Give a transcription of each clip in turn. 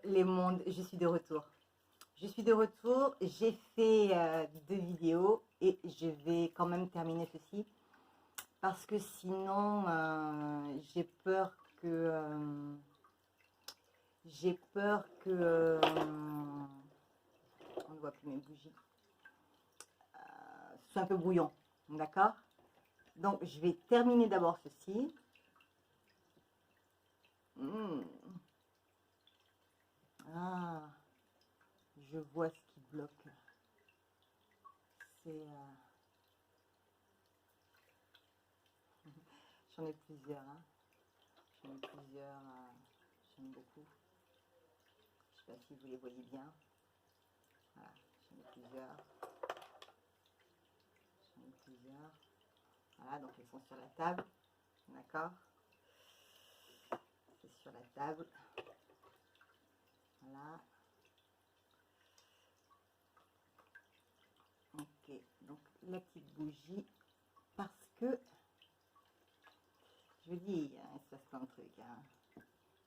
Les mondes, je suis de retour. Je suis de retour, j'ai fait 2 vidéos et je vais quand même terminer ceci parce que sinon j'ai peur que on ne voit plus mes bougies, c'est un peu brouillon, d'accord? Donc je vais terminer d'abord ceci. Mmh. Ah, je vois ce qui bloque. C'est j'en ai plusieurs, hein. J'en ai plusieurs, j'aime beaucoup. Je sais pas si vous les voyez bien. Voilà, j'en ai plusieurs. J'en ai plusieurs. Voilà, donc elles sont sur la table. D'accord? C'est sur la table. Voilà. Ok, donc la petite bougie. Parce que, je vous dis, il se passe plein de trucs. Hein.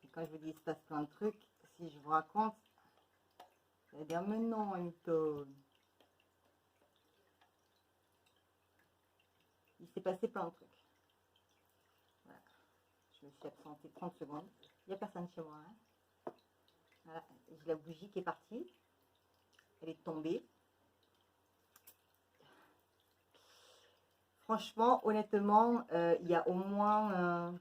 Et quand je vous dis il se passe plein de trucs, si je vous raconte, vous allez dire, mais non, Hamilton. Il s'est passé plein de trucs. Voilà. Je me suis absentée 30 secondes. Il n'y a personne chez moi. Hein. Voilà. J'ai la bougie qui est partie. Elle est tombée. Franchement, honnêtement, il y a au moins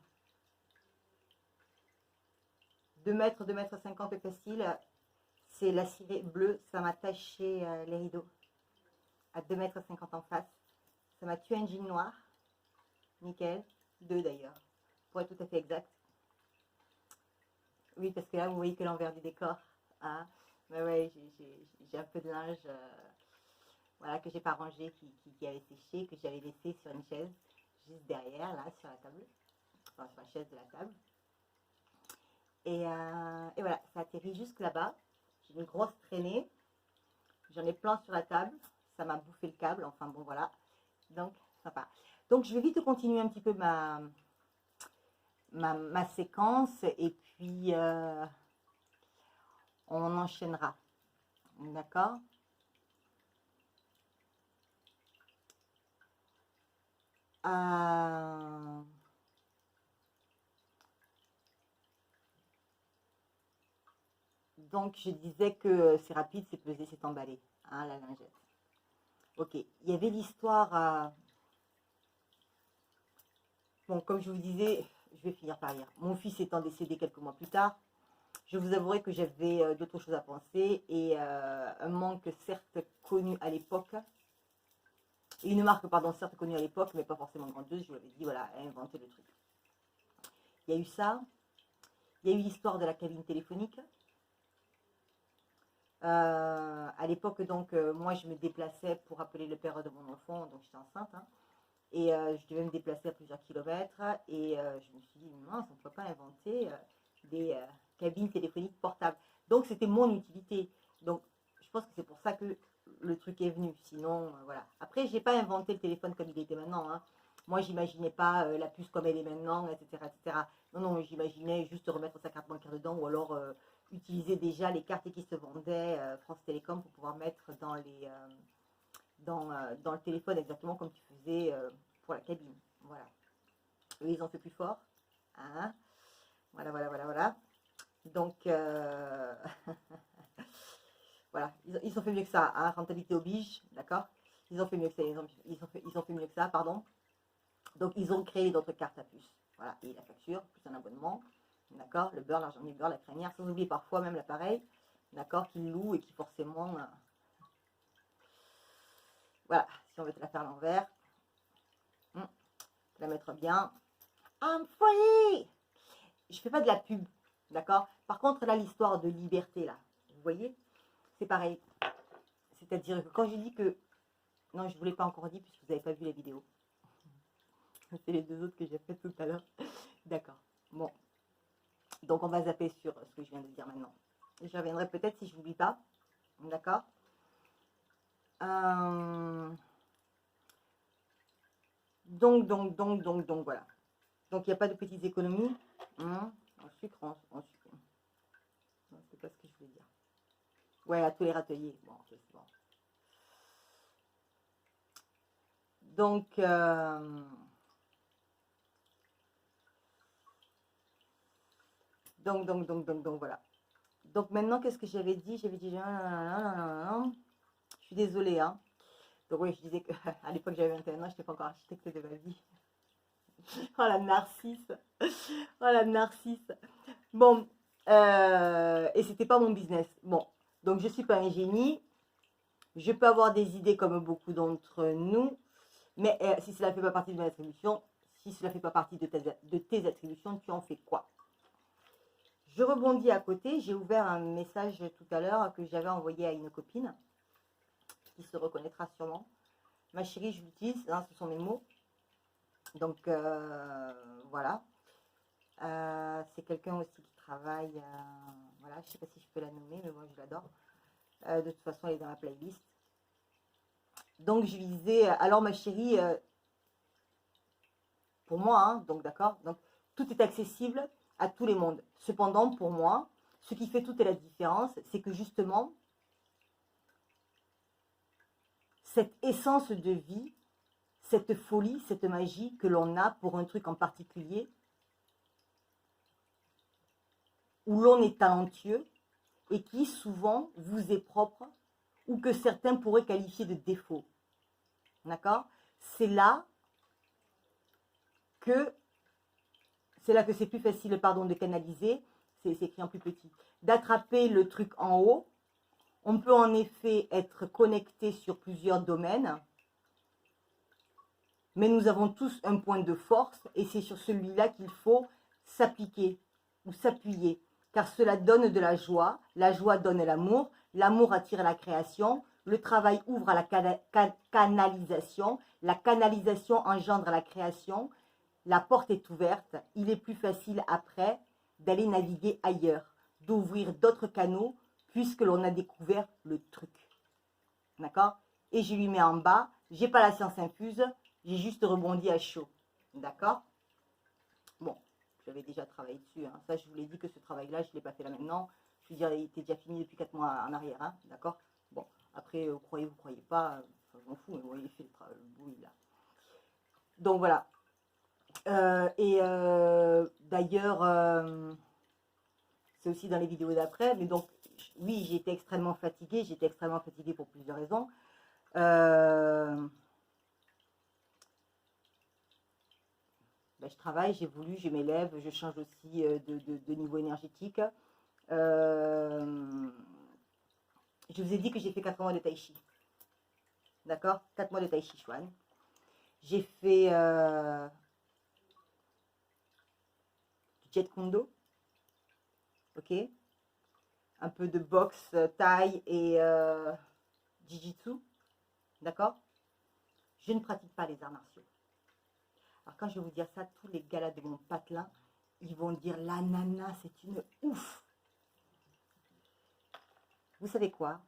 2 mètres, 2 mètres 50 facile. C'est la cirée bleue. Ça m'a taché les rideaux à 2 mètres 50 en face. Ça m'a tué un jean noir. Nickel. 2 d'ailleurs. Pour être tout à fait exact. Oui, parce que là, vous voyez que l'envers du décor. Hein. Mais ouais, j'ai un peu de linge voilà, que j'ai pas rangé, qui avait séché, que j'avais laissé sur une chaise, juste derrière, là, sur la table. Enfin, sur la chaise de la table. Et voilà, ça atterrit jusque là-bas. J'ai une grosse traînée. J'en ai plein sur la table. Ça m'a bouffé le câble. Enfin bon, voilà. Donc, sympa. Donc, je vais vite continuer un petit peu ma séquence. Et puis, on enchaînera. D'accord? euh, Donc, je disais que c'est rapide, c'est pesé, c'est emballé. Hein, la lingette. Ok. Il y avait l'histoire. Bon, comme je vous disais, je vais finir par lire. Mon fils étant décédé quelques mois plus tard, je vous avouerai que j'avais d'autres choses à penser et un manque certes connu à l'époque, et une marque, pardon, certes connue à l'époque, mais pas forcément grandeuse, je vous l'avais dit, voilà, elle a inventé le truc. Il y a eu ça, il y a eu l'histoire de la cabine téléphonique. À l'époque, donc, moi, je me déplaçais pour appeler le père de mon enfant, donc j'étais enceinte, hein, et je devais me déplacer à plusieurs kilomètres, et je me suis dit, mince, on ne peut pas inventer des cabines téléphoniques portables. Donc, c'était mon utilité. Donc, je pense que c'est pour ça que le truc est venu. Sinon, voilà. Après, j'ai pas inventé le téléphone comme il était maintenant. Hein. Moi, j'imaginais pas la puce comme elle est maintenant, etc., etc. Non, non, j'imaginais juste remettre sa carte bancaire dedans ou alors utiliser déjà les cartes qui se vendaient France Télécom pour pouvoir mettre dans le téléphone exactement comme tu faisais pour la cabine. Voilà. Eux, ils ont fait plus fort. Hein. Voilà, voilà, voilà, voilà. Donc, voilà, ils ont fait mieux que ça. Hein. Rentabilité oblige, d'accord. Ils ont fait mieux que ça. Ils ont fait mieux que ça, pardon. Donc, ils ont créé d'autres cartes à puce. Voilà, et la facture, plus un abonnement. D'accord. Le beurre, l'argent du beurre, la crémière. Sans oublier parfois même l'appareil. D'accord. Qu'ils louent et qui forcément. Voilà, si on veut te la faire à l'envers. La mettre bien. I'm free. Je fais pas de la pub, d'accord. Par contre, là, l'histoire de liberté, là, vous voyez, c'est pareil. C'est-à-dire que quand je dis que... Non, je ne vous l'ai pas encore dit puisque vous n'avez pas vu la vidéo. C'est les 2 autres que j'ai fait tout à l'heure. D'accord. Bon. Donc, on va zapper sur ce que je viens de dire maintenant. Je reviendrai peut-être si je n'oublie pas. D'accord. Donc, voilà. Donc, il n'y a pas de petites économies. En sucre, en sucre. Ouais, à tous les râteliers. Bon, ok, c'est bon. Donc, voilà. Donc maintenant, qu'est-ce que j'avais dit? J'avais dit, je suis désolée, hein. Donc oui, je disais qu'à l'époque, j'avais 21 ans, je n'étais pas encore architecte de ma vie. Oh la narcisse. Oh la narcisse. Bon, et c'était pas mon business. Bon, donc je suis pas un génie. Je peux avoir des idées comme beaucoup d'entre nous, mais si cela ne fait pas partie de mes attributions, si cela ne fait pas partie de tes attributions, tu en fais quoi? Je rebondis à côté, j'ai ouvert un message tout à l'heure que j'avais envoyé à une copine, qui se reconnaîtra sûrement. Ma chérie, je l'utilise, hein, ce sont mes mots. Donc voilà. C'est quelqu'un aussi qui travaille, voilà, je ne sais pas si je peux la nommer, mais moi je l'adore. De toute façon, elle est dans la playlist. Donc je lui disais, alors ma chérie, pour moi, hein, donc d'accord, donc tout est accessible à tous les mondes. Cependant, pour moi, ce qui fait toute la différence, c'est que justement, cette essence de vie, cette folie, cette magie que l'on a pour un truc en particulier, où l'on est talentueux et qui souvent vous est propre ou que certains pourraient qualifier de défaut. D'accord? C'est là que c'est plus facile, pardon, de canaliser, c'est écrit en plus petit, d'attraper le truc en haut. On peut en effet être connecté sur plusieurs domaines, mais nous avons tous un point de force et c'est sur celui-là qu'il faut s'appliquer ou s'appuyer, car cela donne de la joie donne l'amour attire la création, le travail ouvre à la canalisation, la canalisation engendre la création, la porte est ouverte, il est plus facile après d'aller naviguer ailleurs, d'ouvrir d'autres canaux puisque l'on a découvert le truc. D'accord? Et je lui mets en bas, j'ai pas la science infuse, j'ai juste rebondi à chaud. D'accord? Bon, j'avais déjà travaillé dessus. Hein. Ça, je vous l'ai dit que ce travail-là, je ne l'ai pas fait là maintenant. Je veux dire, il était déjà fini depuis 4 mois en arrière. Hein. D'accord? Bon, après, vous croyez pas, je m'en fous, mais vous voyez, il fait le bruit là. Donc voilà. D'ailleurs, c'est aussi dans les vidéos d'après, mais donc, oui, j'étais extrêmement fatiguée. J'étais extrêmement fatiguée pour plusieurs raisons. Ben, je travaille, j'évolue, je m'élève, je change aussi de niveau énergétique. Je vous ai dit que j'ai fait 4 mois de tai chi. D'accord? 4 mois de tai chi chuan. J'ai fait du jet kundo. Ok? Un peu de boxe, thaï et jiu-jitsu. D'accord? Je ne pratique pas les arts martiaux. Alors quand je vais vous dire ça, tous les gars là de mon patelin, ils vont dire la nana, c'est une ouf. Vous savez quoi?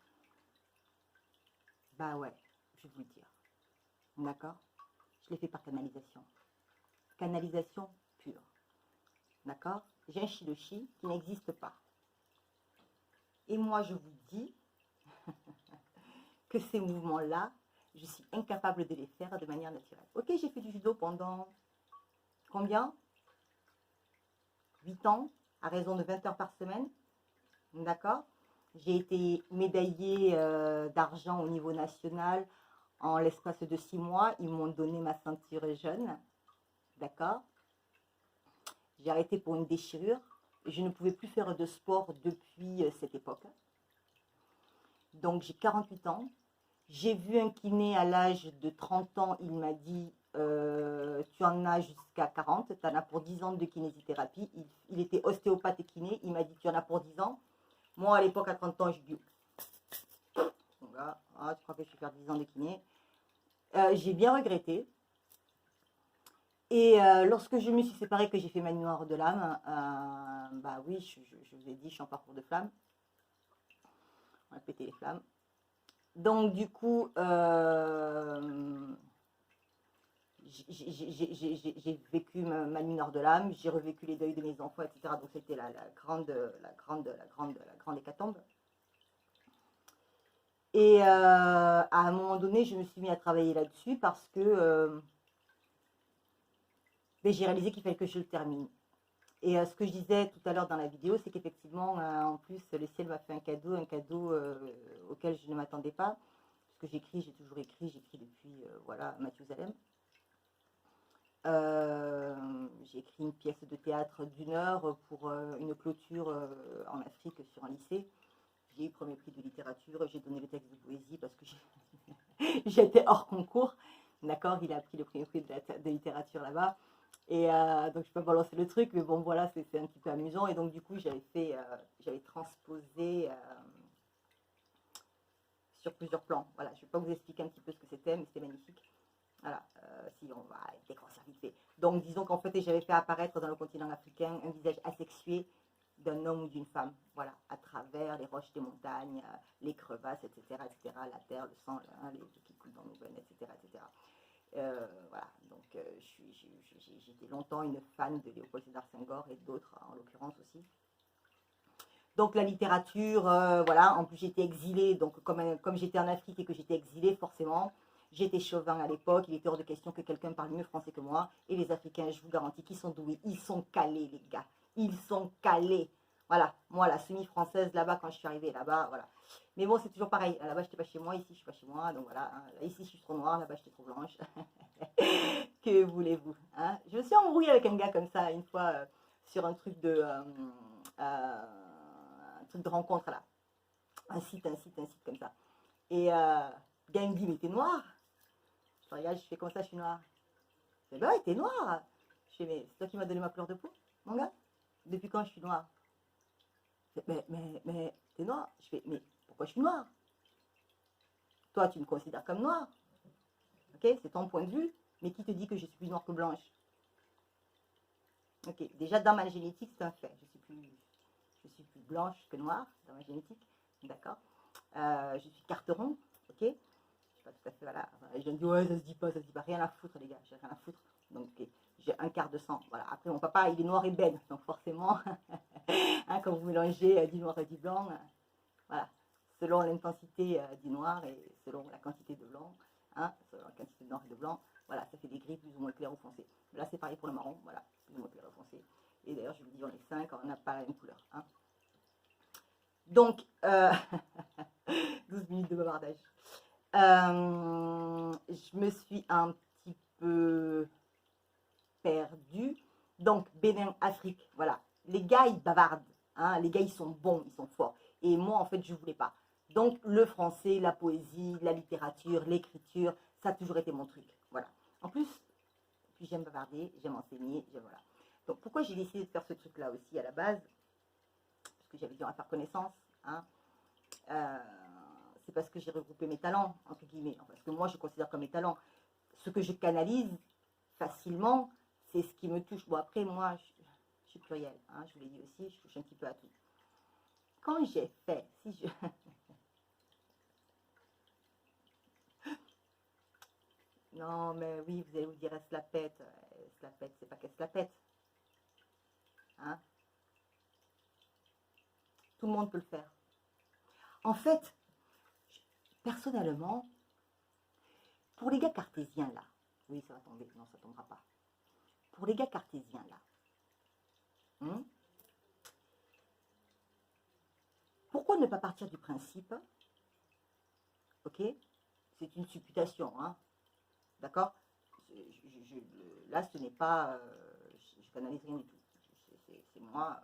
Bah ouais, je vais vous le dire. D'accord? Je l'ai fait par canalisation. Canalisation pure. D'accord? J'ai un shidoshi qui n'existe pas. Et moi, je vous dis que ces mouvements-là, je suis incapable de les faire de manière naturelle. Ok, j'ai fait du judo pendant combien? 8 ans, à raison de 20 heures par semaine. D'accord? J'ai été médaillée d'argent au niveau national en l'espace de 6 mois. Ils m'ont donné ma ceinture jaune. D'accord? J'ai arrêté pour une déchirure. Je ne pouvais plus faire de sport depuis cette époque. Donc j'ai 48 ans. J'ai vu un kiné à l'âge de 30 ans. Il m'a dit, tu en as jusqu'à 40. Tu en as pour 10 ans de kinésithérapie. Il était ostéopathe et kiné. Il m'a dit, tu en as pour 10 ans. Moi, à l'époque, à 30 ans, je dis, voilà, tu crois que je vais faire 10 ans de kiné. J'ai bien regretté. Et lorsque je me suis séparée, que j'ai fait ma nuit noire de l'âme, bah oui, je vous ai dit, je suis en parcours de flamme. On a pété les flammes. Donc du coup, j'ai vécu ma nuit noire de l'âme, j'ai revécu les deuils de mes enfants, etc. Donc c'était la grande hécatombe. Et à un moment donné, je me suis mis à travailler là-dessus parce que ben, j'ai réalisé qu'il fallait que je le termine. Et ce que je disais tout à l'heure dans la vidéo, c'est qu'effectivement, en plus, le ciel m'a fait un cadeau auquel je ne m'attendais pas. Parce que j'écris, j'ai toujours écrit, j'écris depuis, voilà, Mathusalem. J'ai écrit une pièce de théâtre d'1 heure pour une clôture en Afrique sur un lycée. J'ai eu le premier prix de littérature, j'ai donné le texte de poésie parce que j'étais hors concours. D'accord, il a pris le premier prix de littérature là-bas. Et donc je peux balancer le truc, mais bon voilà, c'est un petit peu amusant. Et donc du coup, j'avais transposé sur plusieurs plans. Voilà, je ne vais pas vous expliquer un petit peu ce que c'était, mais c'était magnifique. Voilà, si on va dégrossir vite fait. Donc disons qu'en fait, j'avais fait apparaître dans le continent africain un visage asexué d'un homme ou d'une femme, voilà, à travers les roches des montagnes, les crevasses, etc., etc., la terre, le sang, les qui coulent dans nos veines, etc., etc. Voilà, donc j'étais longtemps une fan de Léopold Sédar Senghor et d'autres en l'occurrence aussi. Donc la littérature, voilà, en plus j'étais exilée, donc comme j'étais en Afrique et que j'étais exilée, forcément, j'étais chauvin à l'époque, il était hors de question que quelqu'un parle mieux français que moi, et les Africains, je vous garantis qu'ils sont doués, ils sont calés les gars, ils sont calés. Voilà, moi la semi-française là-bas, quand je suis arrivée là-bas, voilà. Mais bon, c'est toujours pareil, là-bas j'étais pas chez moi, ici je suis pas chez moi, donc voilà, hein. Ici je suis trop noire, là-bas j'étais trop blanche. Que voulez-vous, hein? Je me suis embrouillée avec un gars comme ça une fois sur un truc de rencontre là. Un site comme ça. Et le gars il me dit, mais t'es noir? Je regarde, je fais comme ça, je suis noire. Je fais, bah ouais, t'es noire. Je fais, mais c'est toi qui m'as donné ma couleur de peau, mon gars? Depuis quand je suis noire? Je fais, mais t'es noire? Je fais, mais pourquoi je suis noire? Toi, tu me considères comme noire. Ok, c'est ton point de vue. Mais qui te dit que je suis plus noire que blanche? Ok, déjà dans ma génétique, c'est un fait. Je suis plus blanche que noire dans ma génétique. D'accord. Je suis carteron. Ok. Je suis pas tout à fait, voilà. Les gens disent, ouais, ça se dit pas, ça se dit pas. Rien à foutre, les gars. J'ai rien à foutre. Donc, okay, j'ai un quart de sang. Voilà. Après, mon papa, il est noir et ben. Donc, forcément, hein, quand vous mélangez du noir et du blanc, voilà. Selon l'intensité du noir et selon la quantité de blanc, hein, selon la quantité de noir et de blanc, voilà, ça fait des gris plus ou moins clairs ou foncés. Là, c'est pareil pour le marron, voilà, plus ou moins clair ou foncé. Et d'ailleurs, je vous le dis, on est 5, on n'a pas la même couleur. Hein. Donc, 12 minutes de bavardage. Je me suis un petit peu perdue. Donc, Bénin, Afrique, voilà. Les gars, ils bavardent. Hein, les gars, ils sont bons, ils sont forts. Et moi, en fait, je ne voulais pas. Donc, le français, la poésie, la littérature, l'écriture, ça a toujours été mon truc. Voilà. En plus, puis j'aime bavarder, j'aime enseigner, voilà. Donc, pourquoi j'ai décidé de faire ce truc-là aussi à la base? Parce que j'avais dû en faire connaissance. Hein. C'est parce que j'ai regroupé mes talents, entre guillemets. Parce que moi, je considère comme mes talents. Ce que je canalise facilement, c'est ce qui me touche. Bon, après, moi, je suis plurielle. Hein, je vous l'ai dit aussi, je touche un petit peu à tout. Quand j'ai fait, si je... Non, mais oui, vous allez vous dire, elle se la pète. Elle se la pète, c'est pas qu'elle se la pète. Hein. Tout le monde peut le faire. En fait, personnellement, pour les gars cartésiens là, oui, ça va tomber, non, ça tombera pas. Pour les gars cartésiens là, hein, pourquoi ne pas partir du principe, ok, c'est une supputation, hein, d'accord, là ce n'est pas, je canalise rien du tout, c'est moi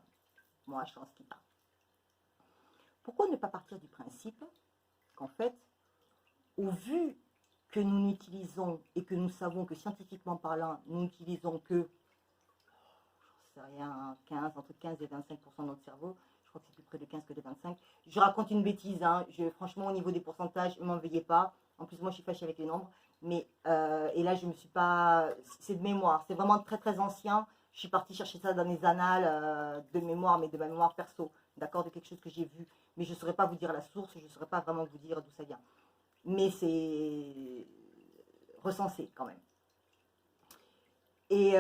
je pense qu'il part. Pourquoi ne pas partir du principe qu'en fait, au vu que nous n'utilisons et que nous savons que scientifiquement parlant, nous n'utilisons que, j'en sais rien, 15, entre 15 et 25% de notre cerveau, je crois que c'est plus près de 15 que de 25. Je raconte une bêtise, hein. Franchement, au niveau des pourcentages, ne m'en veuillez pas. En plus, moi, je suis fâchée avec les nombres. Mais, et là, je me suis pas... C'est de mémoire, c'est vraiment très, très ancien. Je suis partie chercher ça dans les annales de mémoire, mais de ma mémoire perso, d'accord, de quelque chose que j'ai vu. Mais je ne saurais pas vous dire la source, je ne saurais pas vraiment vous dire d'où ça vient. Mais c'est recensé quand même. Et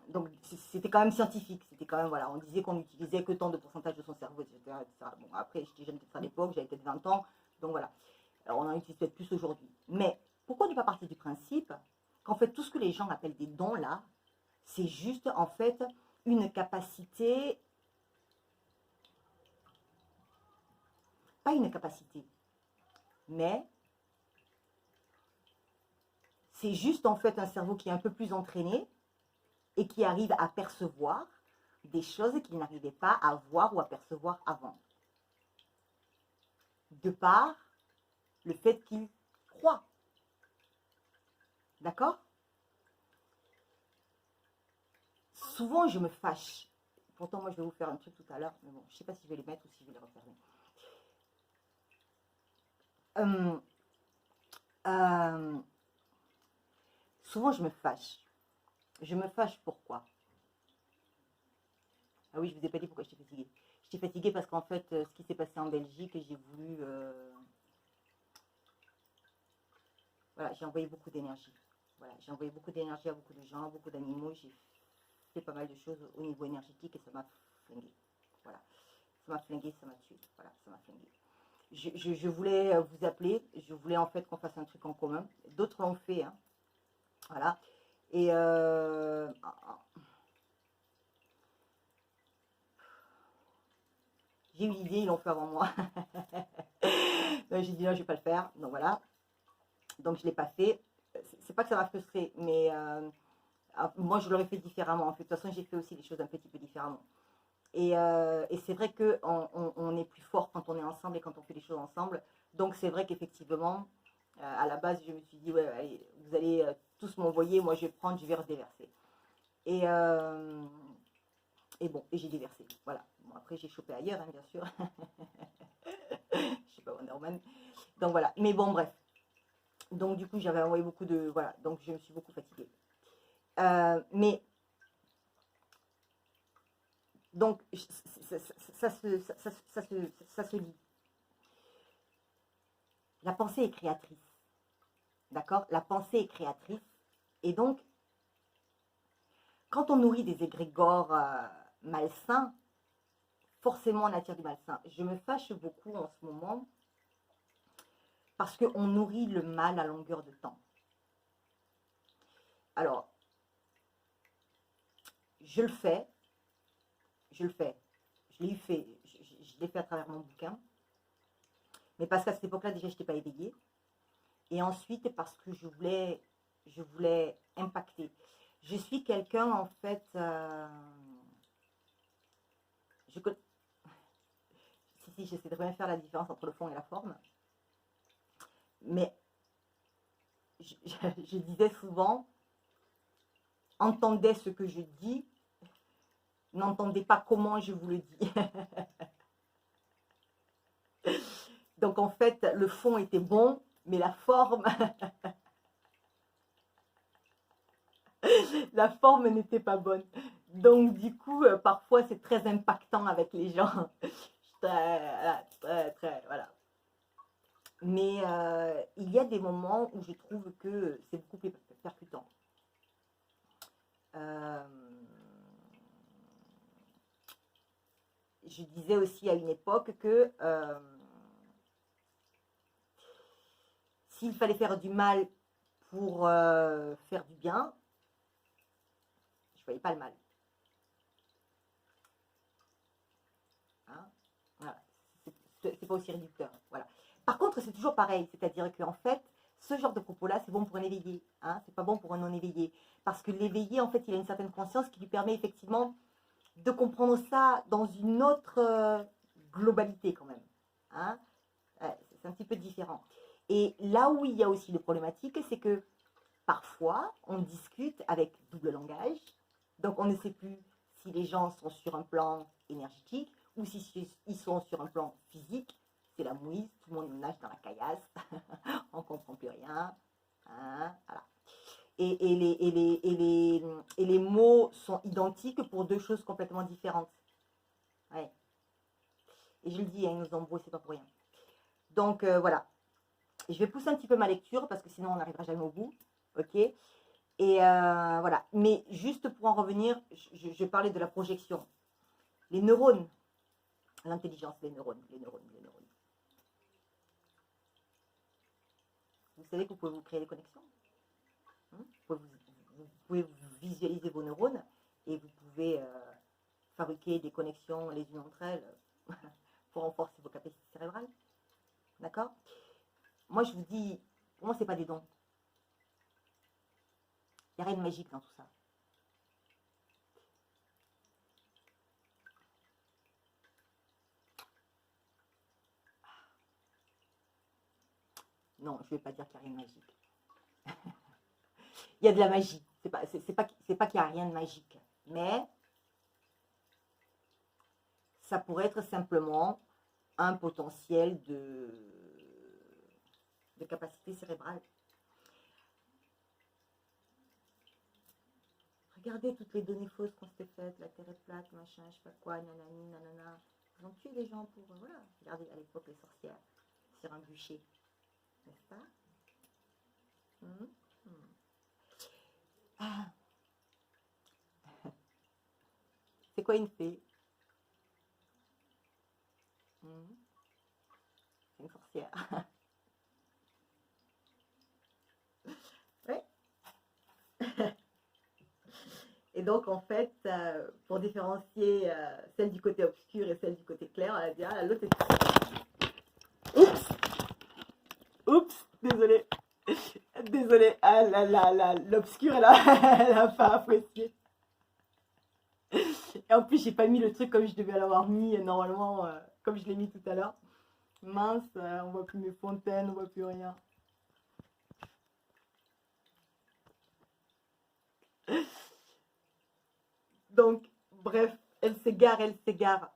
donc c'était quand même scientifique, c'était quand même, voilà, on disait qu'on utilisait que tant de pourcentage de son cerveau, etc. etc. Bon, après, j'étais jeune peut-être à l'époque, j'avais peut-être 20 ans, donc voilà. Alors, on en utilise peut-être plus aujourd'hui. Mais pourquoi ne pas partir du principe qu'en fait, tout ce que les gens appellent des dons, là, c'est juste, en fait, une capacité, pas une capacité, mais c'est juste, en fait, un cerveau qui est un peu plus entraîné et qui arrive à percevoir des choses qu'il n'arrivait pas à voir ou à percevoir avant. De par le fait qu'il croit. D'accord? Souvent, je me fâche. Pourtant, moi, je vais vous faire un truc tout à l'heure, mais bon, je ne sais pas si je vais les mettre ou si je vais les refermer. Souvent, je me fâche. Je me fâche pourquoi? Ah oui, je ne vous ai pas dit pourquoi j'étais fatiguée. J'étais fatiguée parce qu'en fait, ce qui s'est passé en Belgique, j'ai voulu... voilà, j'ai envoyé beaucoup d'énergie. Voilà, j'ai envoyé beaucoup d'énergie à beaucoup de gens, beaucoup d'animaux. J'ai fait pas mal de choses au niveau énergétique et ça m'a flingué. Voilà, ça m'a flingué, ça m'a tué. Voilà, ça m'a flingué. Je voulais vous appeler, je voulais en fait qu'on fasse un truc en commun. D'autres l'ont fait, hein. Voilà. Et j'ai eu l'idée, ils l'ont fait avant moi. J'ai dit non, je vais pas le faire. Donc voilà. Donc je l'ai pas fait. C'est pas que ça m'a frustré, mais moi je l'aurais fait différemment. En fait, de toute façon, j'ai fait aussi les choses un petit peu différemment. Et c'est vrai qu'on est plus fort quand on est ensemble et quand on fait les choses ensemble. Donc c'est vrai qu'effectivement, à la base, je me suis dit, ouais, allez, vous allez tous m'envoyer, moi je vais prendre, je vais redéverser. Et, euh, et bon, et j'ai déversé. Voilà. Bon, après, j'ai chopé ailleurs, hein, bien sûr. Je sais pas, Wonder Woman. Donc voilà. Mais bon, bref. Donc du coup, j'avais envoyé beaucoup de... Voilà. Donc je me suis beaucoup fatiguée. Mais donc, ça se lit. La pensée est créatrice. D'accord? La pensée est créatrice. Et donc, quand on nourrit des égrégores malsains, forcément on attire du malsain. Je me fâche beaucoup en ce moment parce qu'on nourrit le mal à longueur de temps. Alors, je le fais, je l'ai fait, je l'ai fait à travers mon bouquin, mais parce qu'à cette époque-là, déjà, je n'étais pas éveillée. Et ensuite, parce que je voulais impacter. Je suis quelqu'un, en fait, si, j'essaie de bien faire la différence entre le fond et la forme, mais je disais souvent, entendez ce que je dis, n'entendez pas comment je vous le dis. Donc en fait, le fond était bon, mais la forme, la forme n'était pas bonne. Donc du coup, parfois c'est très impactant avec les gens. Voilà. Mais il y a des moments où je trouve que c'est beaucoup plus percutant. Je disais aussi à une époque que s'il fallait faire du mal pour faire du bien, je ne voyais pas le mal. Hein, voilà. C'est pas aussi réducteur. Voilà. Par contre, c'est toujours pareil, c'est-à-dire qu'en fait, ce genre de propos-là, c'est bon pour un éveillé, hein, c'est pas bon pour un non-éveillé. Parce que l'éveillé, en fait, il a une certaine conscience qui lui permet effectivement de comprendre ça dans une autre globalité quand même. Hein. C'est un petit peu différent. Et là où il y a aussi une problématique, c'est que parfois, on discute avec double langage, donc on ne sait plus si les gens sont sur un plan énergétique ou si ils sont sur un plan physique. C'est la mouise, tout le monde nage dans la caillasse, on ne comprend plus rien. Hein, voilà. Et les mots sont identiques pour deux choses complètement différentes. Ouais. Et je le dis, hein, ils nous embrouillent, c'est pas pour rien. Donc voilà. Je vais pousser un petit peu ma lecture parce que sinon on n'arrivera jamais au bout. Ok. Et voilà. Mais juste pour en revenir, je parlais de la projection. Les neurones, l'intelligence des neurones, les neurones, les neurones. Vous savez que vous pouvez vous créer des connexions. Vous pouvez visualiser vos neurones et vous pouvez fabriquer des connexions les unes entre elles pour renforcer vos capacités cérébrales. D'accord? Moi, je vous dis, pour moi, ce n'est pas des dons. Il n'y a rien de magique dans tout ça. Non, je ne vais pas dire qu'il n'y a rien de magique. Il y a de la magie. C'est pas qu'il n'y a rien de magique. Mais ça pourrait être simplement un potentiel de capacité cérébrale. Regardez toutes les données fausses qu'on s'était faites, la Terre est plate, machin, je sais pas quoi, nanani, nanana. Ils ont tué des gens pour, voilà. Regardez à l'époque les sorcières sur un bûcher, n'est-ce pas? Ah. C'est quoi une fée? C'est une sorcière. Ouais. Et donc, en fait, pour différencier celle du côté obscur et celle du côté clair, on va dire, ah, l'autre est... Oups! Oups! Désolé. Désolé. Ah là là là, l'obscur, elle a pas apprécié. Et en plus, j'ai pas mis le truc comme je devais l'avoir mis normalement, comme je l'ai mis tout à l'heure. Mince, on voit plus mes fontaines, on voit plus rien. Donc, bref, elle s'égare, elle s'égare.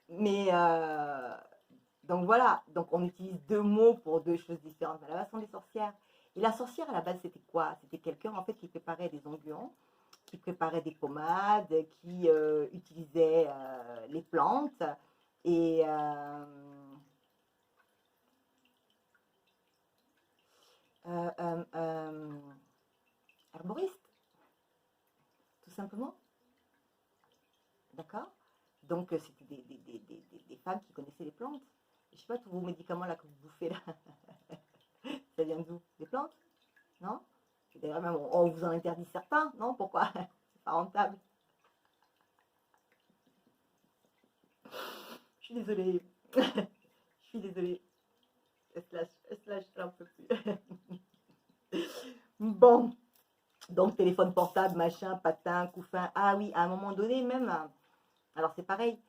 Mais donc voilà, donc on utilise deux mots pour deux choses différentes. Mais là, ce sont des sorcières. Et la sorcière, à la base, c'était quoi? C'était quelqu'un, en fait, qui préparait des onguents, qui préparait des pommades, qui utilisait les plantes. Et herboriste, tout simplement. D'accord? Donc, c'était des femmes qui connaissaient les plantes. Je sais pas, tous vos médicaments là que vous bouffez là, ça vient d'où? Des plantes? Non? D'ailleurs, même on vous en interdit certains, non? Pourquoi? C'est pas rentable. Je suis désolée. Je suis désolée. Slash, j'en peux plus. Bon, donc téléphone portable, machin, patin, couffin. Ah oui, à un moment donné, même. Alors c'est pareil.